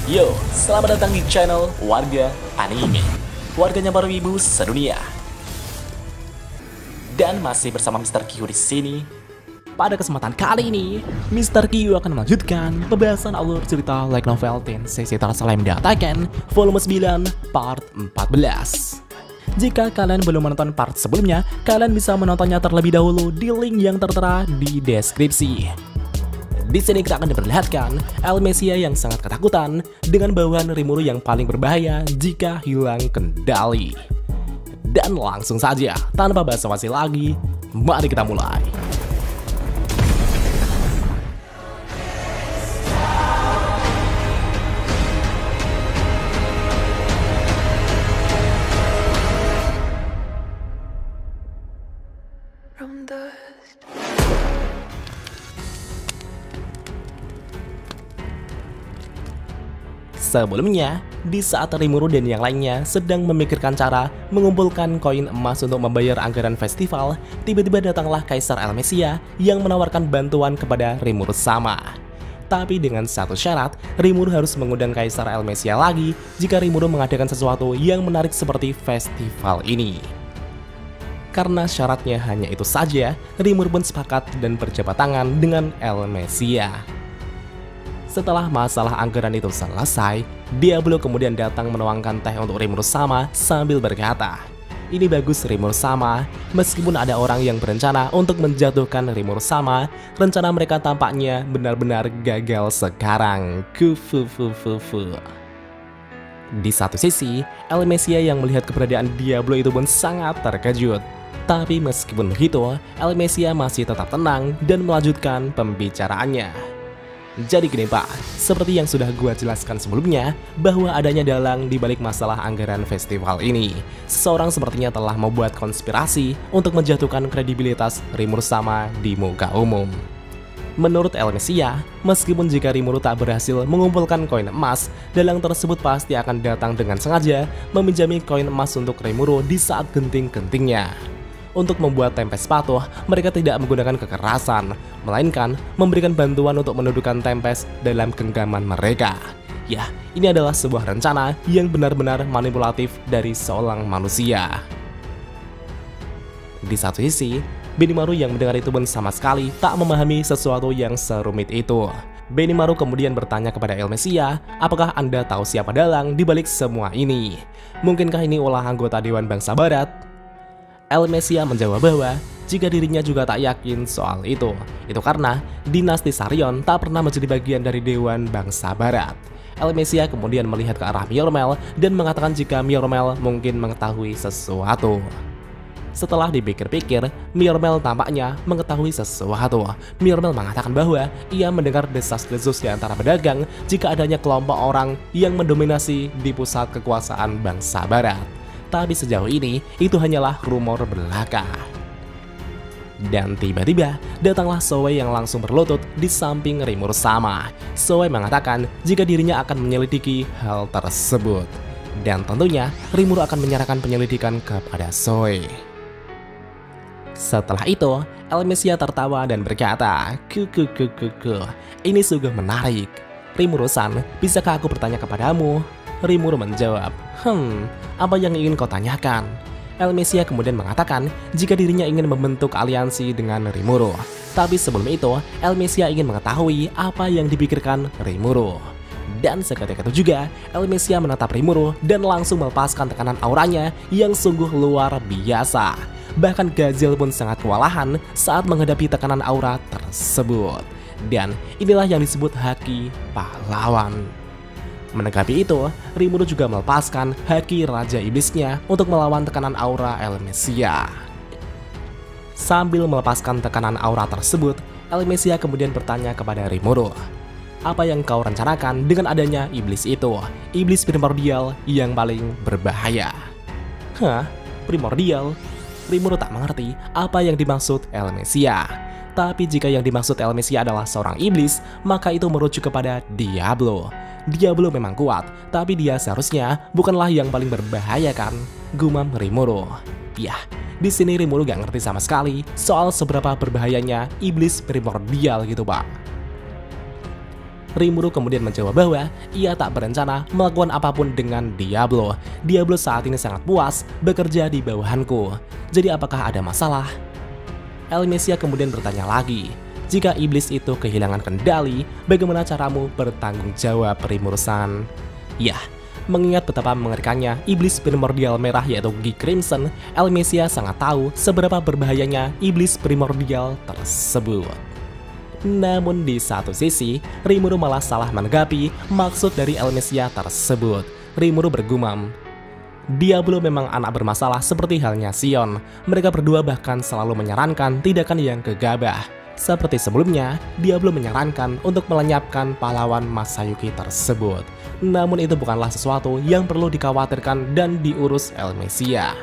Yo, selamat datang di channel Warga Anime, warganya para wibu sedunia. Dan masih bersama Mr. Q di sini. Pada kesempatan kali ini, Mr. Q akan melanjutkan pembahasan alur cerita light novel Tensei Tersalem Dataken volume 9 part 14. Jika kalian belum menonton part sebelumnya, kalian bisa menontonnya terlebih dahulu di link yang tertera di deskripsi. Di sini kita akan diperlihatkan Elmesia yang sangat ketakutan dengan bauan Rimuru yang paling berbahaya jika hilang kendali. Dan langsung saja, tanpa basa-basi lagi, mari kita mulai. Sebelumnya, di saat Rimuru dan yang lainnya sedang memikirkan cara mengumpulkan koin emas untuk membayar anggaran festival, tiba-tiba datanglah Kaisar Elmesia yang menawarkan bantuan kepada Rimuru sama. Tapi dengan satu syarat, Rimuru harus mengundang Kaisar Elmesia lagi jika Rimuru mengadakan sesuatu yang menarik seperti festival ini. Karena syaratnya hanya itu saja, Rimuru pun sepakat dan berjabat tangan dengan Elmesia. Setelah masalah anggaran itu selesai, Diablo kemudian datang menuangkan teh untuk Rimuru sama sambil berkata, "Ini bagus Rimuru sama, meskipun ada orang yang berencana untuk menjatuhkan Rimuru sama, rencana mereka tampaknya benar-benar gagal sekarang. Kufufufufu." Di satu sisi, Elmesia yang melihat keberadaan Diablo itu pun sangat terkejut. Tapi meskipun begitu, Elmesia masih tetap tenang dan melanjutkan pembicaraannya. Jadi gini pak, seperti yang sudah gua jelaskan sebelumnya, bahwa adanya dalang di balik masalah anggaran festival ini. Seseorang sepertinya telah membuat konspirasi untuk menjatuhkan kredibilitas Rimuru sama di muka umum. Menurut Elmesia, meskipun jika Rimuru tak berhasil mengumpulkan koin emas, dalang tersebut pasti akan datang dengan sengaja meminjami koin emas untuk Rimuru di saat genting-gentingnya. Untuk membuat Tempest patuh, mereka tidak menggunakan kekerasan, melainkan memberikan bantuan untuk menundukkan Tempest dalam genggaman mereka. Ya, ini adalah sebuah rencana yang benar-benar manipulatif dari seorang manusia. Di satu sisi, Benimaru yang mendengar itu pun sama sekali tak memahami sesuatu yang serumit itu. Benimaru kemudian bertanya kepada Elmesia, "Apakah Anda tahu siapa dalang di balik semua ini? Mungkinkah ini ulah anggota Dewan Bangsa Barat?" Elmesia menjawab bahwa jika dirinya juga tak yakin soal itu karena dinasti Sarion tak pernah menjadi bagian dari Dewan Bangsa Barat. Elmesia kemudian melihat ke arah Myormel dan mengatakan jika Myormel mungkin mengetahui sesuatu. Setelah dipikir-pikir, Myormel tampaknya mengetahui sesuatu. Myormel mengatakan bahwa ia mendengar desas-desus di antara pedagang jika adanya kelompok orang yang mendominasi di pusat kekuasaan Bangsa Barat. Tapi sejauh ini, itu hanyalah rumor belaka. Dan tiba-tiba, datanglah Soe yang langsung berlutut di samping Rimuru sama. Soe mengatakan jika dirinya akan menyelidiki hal tersebut. Dan tentunya, Rimuru akan menyerahkan penyelidikan kepada Soe. Setelah itu, Elmesia tertawa dan berkata, Kukukukuku, ini sungguh menarik. Rimuru-san, bisakah aku bertanya kepadamu?" Rimuru menjawab, apa yang ingin kau tanyakan?" Elmesia kemudian mengatakan jika dirinya ingin membentuk aliansi dengan Rimuru. Tapi sebelum itu, Elmesia ingin mengetahui apa yang dipikirkan Rimuru. Dan seketika itu juga, Elmesia menatap Rimuru dan langsung melepaskan tekanan auranya yang sungguh luar biasa. Bahkan Gazel pun sangat kewalahan saat menghadapi tekanan aura tersebut. Dan inilah yang disebut haki pahlawan. Menanggapi itu, Rimuru juga melepaskan haki Raja Iblisnya untuk melawan tekanan aura Elmesia. Sambil melepaskan tekanan aura tersebut, Elmesia kemudian bertanya kepada Rimuru, "Apa yang kau rencanakan dengan adanya iblis itu? Iblis primordial yang paling berbahaya." "Hah? Primordial?" Rimuru tak mengerti apa yang dimaksud Elmesia. Tapi jika yang dimaksud Elmesia adalah seorang iblis, maka itu merujuk kepada Diablo. Diablo memang kuat, tapi dia seharusnya bukanlah yang paling berbahaya kan? Gumam Rimuru. Yah, di sini Rimuru gak ngerti sama sekali soal seberapa berbahayanya iblis primordial gitu pak. Rimuru kemudian menjawab bahwa ia tak berencana melakukan apapun dengan Diablo. Diablo saat ini sangat puas bekerja di bawahanku. Jadi apakah ada masalah? Elmesia kemudian bertanya lagi, jika iblis itu kehilangan kendali, bagaimana caramu bertanggung jawab, Rimuru-san? Ya, mengingat betapa mengerikannya iblis primordial merah yaitu Gi Crimson, Elmesia sangat tahu seberapa berbahayanya iblis primordial tersebut. Namun di satu sisi, Rimuru malah salah menanggapi maksud dari Elmesia tersebut. Rimuru bergumam, Diablo memang anak bermasalah seperti halnya Sion. Mereka berdua bahkan selalu menyarankan tindakan yang gegabah. Seperti sebelumnya, Diablo menyarankan untuk melenyapkan pahlawan Masayuki tersebut. Namun itu bukanlah sesuatu yang perlu dikhawatirkan dan diurus Elmesia.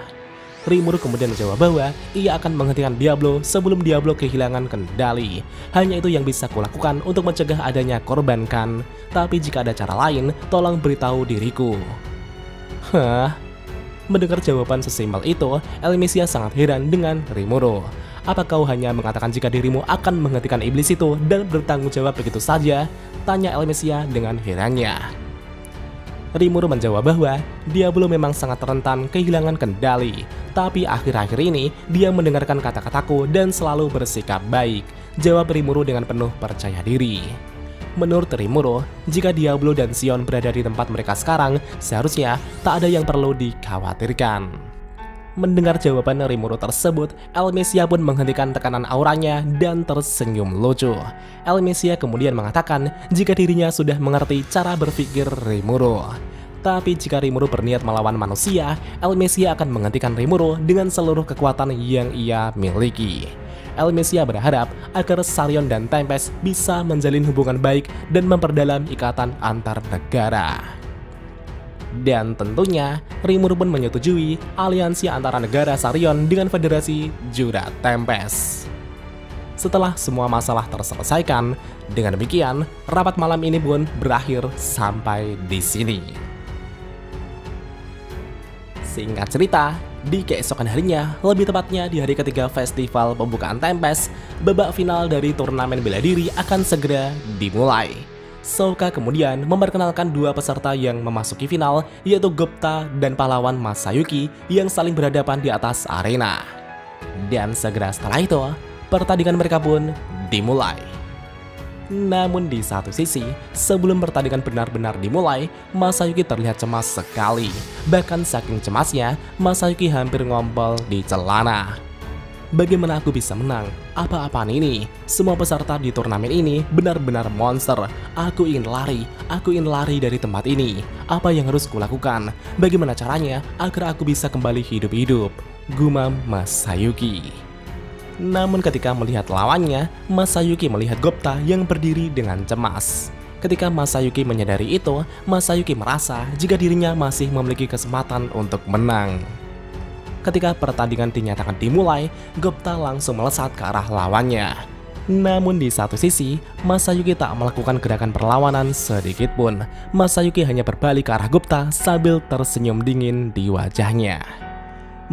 Rimuru kemudian menjawab bahwa ia akan menghentikan Diablo sebelum Diablo kehilangan kendali. Hanya itu yang bisa kulakukan untuk mencegah adanya korban kan. Tapi jika ada cara lain, tolong beritahu diriku. Hah? Mendengar jawaban sesimpel itu, Elmesia sangat heran dengan Rimuru. Apa kau hanya mengatakan jika dirimu akan menghentikan iblis itu dan bertanggung jawab begitu saja? Tanya Elmesia dengan herannya. Rimuru menjawab bahwa Diablo memang sangat rentan kehilangan kendali. Tapi akhir-akhir ini dia mendengarkan kata-kataku dan selalu bersikap baik. Jawab Rimuru dengan penuh percaya diri. Menurut Rimuru, jika Diablo dan Sion berada di tempat mereka sekarang, seharusnya tak ada yang perlu dikhawatirkan. Mendengar jawaban Rimuru tersebut, Elmesia pun menghentikan tekanan auranya dan tersenyum lucu. Elmesia kemudian mengatakan jika dirinya sudah mengerti cara berpikir Rimuru. Tapi jika Rimuru berniat melawan manusia, Elmesia akan menghentikan Rimuru dengan seluruh kekuatan yang ia miliki. Elmesia berharap agar Sarion dan Tempest bisa menjalin hubungan baik dan memperdalam ikatan antar negara. Dan tentunya, Rimuru pun menyetujui aliansi antara negara Sarion dengan Federasi Jurat Tempest. Setelah semua masalah terselesaikan, dengan demikian, rapat malam ini pun berakhir sampai di sini. Singkat cerita, di keesokan harinya, lebih tepatnya di hari ketiga festival pembukaan Tempest, babak final dari turnamen bela diri akan segera dimulai. Souka kemudian memperkenalkan dua peserta yang memasuki final, yaitu Gupta dan pahlawan Masayuki yang saling berhadapan di atas arena. Dan segera setelah itu, pertandingan mereka pun dimulai. Namun di satu sisi, sebelum pertandingan benar-benar dimulai, Masayuki terlihat cemas sekali. Bahkan saking cemasnya, Masayuki hampir ngompol di celana. Bagaimana aku bisa menang? Apa-apaan ini? Semua peserta di turnamen ini benar-benar monster. Aku ingin lari dari tempat ini. Apa yang harus kulakukan? Bagaimana caranya agar aku bisa kembali hidup-hidup? Gumam Masayuki. Namun ketika melihat lawannya, Masayuki melihat Gupta yang berdiri dengan cemas. Ketika Masayuki menyadari itu, Masayuki merasa jika dirinya masih memiliki kesempatan untuk menang. Ketika pertandingan dinyatakan dimulai, Gupta langsung melesat ke arah lawannya. Namun di satu sisi, Masayuki tak melakukan gerakan perlawanan sedikit pun. Masayuki hanya berbalik ke arah Gupta sambil tersenyum dingin di wajahnya.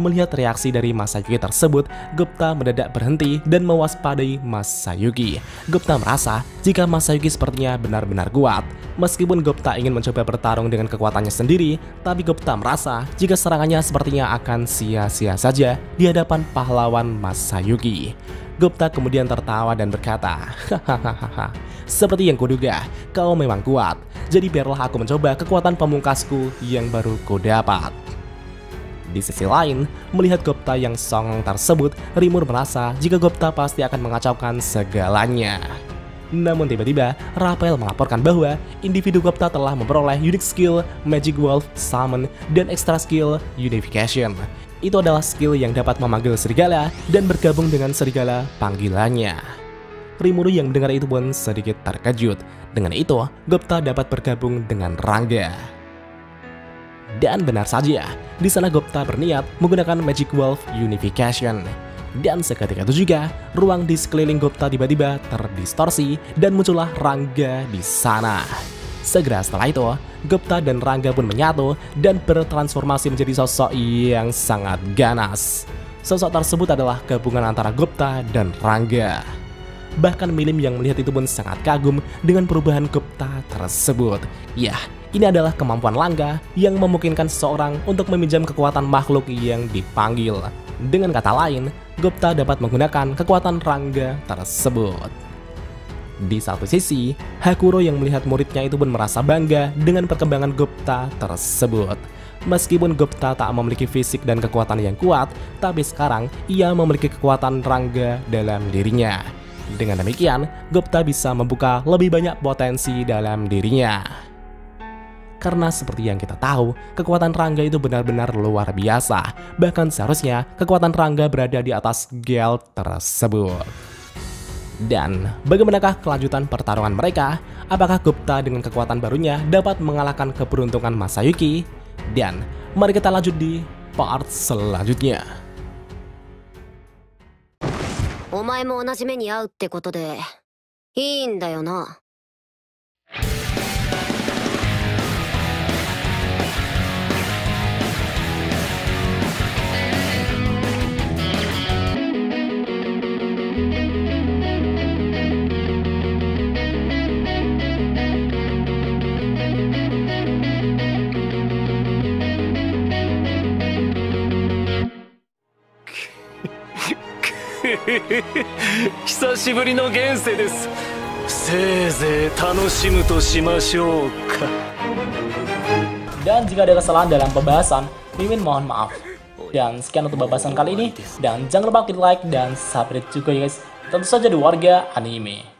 Melihat reaksi dari Masayuki tersebut, Gupta mendadak berhenti dan mewaspadai Masayuki. Gupta merasa jika Masayuki sepertinya benar-benar kuat. Meskipun Gupta ingin mencoba bertarung dengan kekuatannya sendiri, tapi Gupta merasa jika serangannya sepertinya akan sia-sia saja di hadapan pahlawan Masayuki. Gupta kemudian tertawa dan berkata, "Hahaha, seperti yang kuduga, kau memang kuat. Jadi biarlah aku mencoba kekuatan pamungkasku yang baru kudapat." Di sisi lain, melihat Gupta yang songong tersebut, Rimuru merasa jika Gupta pasti akan mengacaukan segalanya. Namun tiba-tiba, Raphael melaporkan bahwa individu Gupta telah memperoleh unique skill Magic Wolf Summon dan extra skill Unification. Itu adalah skill yang dapat memanggil serigala dan bergabung dengan serigala panggilannya. Rimuru yang mendengar itu pun sedikit terkejut. Dengan itu, Gupta dapat bergabung dengan Rangga. Dan benar saja, di sana Gupta berniat menggunakan Magic Wolf Unification. Dan seketika itu juga, ruang di sekeliling Gupta tiba-tiba terdistorsi dan muncullah Rangga di sana. Segera setelah itu, Gupta dan Rangga pun menyatu dan bertransformasi menjadi sosok yang sangat ganas. Sosok tersebut adalah gabungan antara Gupta dan Rangga. Bahkan Milim yang melihat itu pun sangat kagum dengan perubahan Gupta tersebut. Ya, ini adalah kemampuan langka yang memungkinkan seseorang untuk meminjam kekuatan makhluk yang dipanggil. Dengan kata lain, Gupta dapat menggunakan kekuatan Rangga tersebut. Di satu sisi, Hakuro yang melihat muridnya itu pun merasa bangga dengan perkembangan Gupta tersebut. Meskipun Gupta tak memiliki fisik dan kekuatan yang kuat, tapi sekarang ia memiliki kekuatan Rangga dalam dirinya. Dengan demikian, Gupta bisa membuka lebih banyak potensi dalam dirinya. Karena seperti yang kita tahu, kekuatan Rangga itu benar-benar luar biasa. Bahkan seharusnya kekuatan Rangga berada di atas Gel tersebut. Dan bagaimanakah kelanjutan pertarungan mereka? Apakah Gupta dengan kekuatan barunya dapat mengalahkan keberuntungan Masayuki? Dan mari kita lanjut di part selanjutnya. お前も同じ目に遭うってことでいいんだよな。久しぶりの現世です。せいぜい楽しむとしましょうか。 Dan jika ada kesalahan dalam pembahasan, Mimin mohon maaf. Dan sekian untuk pembahasan kali ini. Dan jangan lupa klik like dan subscribe juga ya guys. Tentu saja di Warga Anime.